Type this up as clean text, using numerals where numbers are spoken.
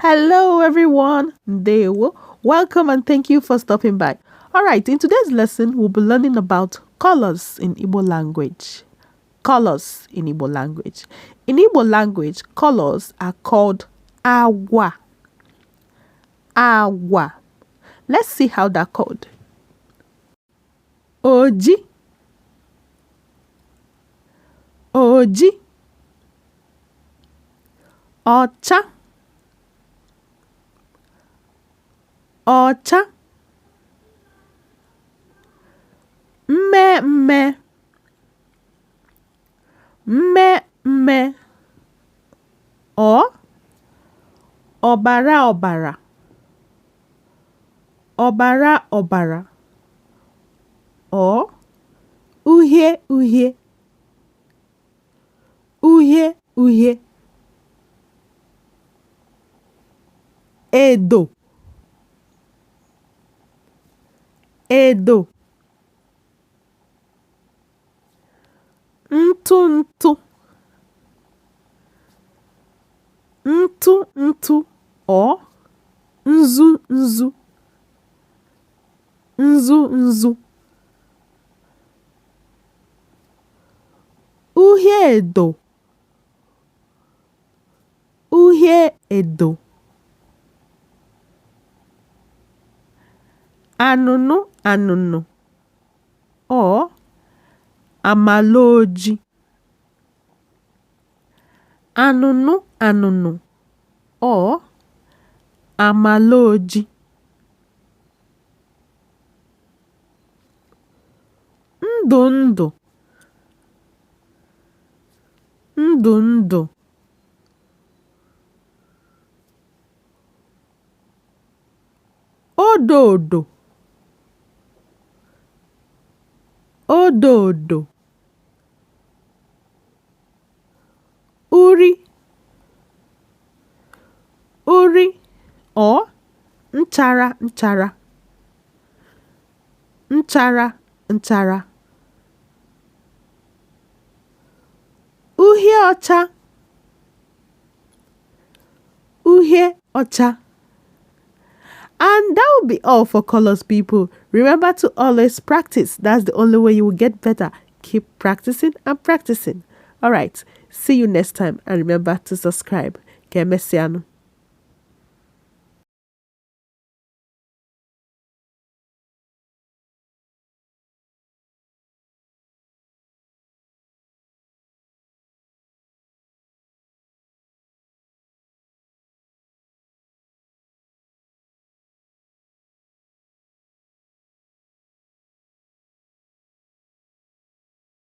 Hello everyone, Ndewo. Welcome and thank you for stopping by. Alright, in today's lesson, we'll be learning about colors in Igbo language. Colors in Igbo language. In Igbo language, colors are called agwa. Agwa. Let's see how they're called. Oji. Oji. Ocha. Ọcha. Mmemme. Mmemme. Ọbara ọbara. Ọbara ọbara. Uhie uhie. Uhie uhie. Edo. Edo. Ntụ ntụ. Ntụ ntụ nzu nzu. Nzu nzu. Uhie edo. Uhie edo. Anụnụ anụnụ amaloji. Anụnụ anụnụ amaloji. Ndụ ndụ. Ndụ ndụ. Ododo. Ododo. Uri. Uri nchara nchara. Nchara nchara. Uhie ọcha. Uhie ọcha. And that will be all for colors, people. Remember to always practice. That's the only way you will get better. Keep practicing and practicing. All right. See you next time. And remember to subscribe. Que mesiano.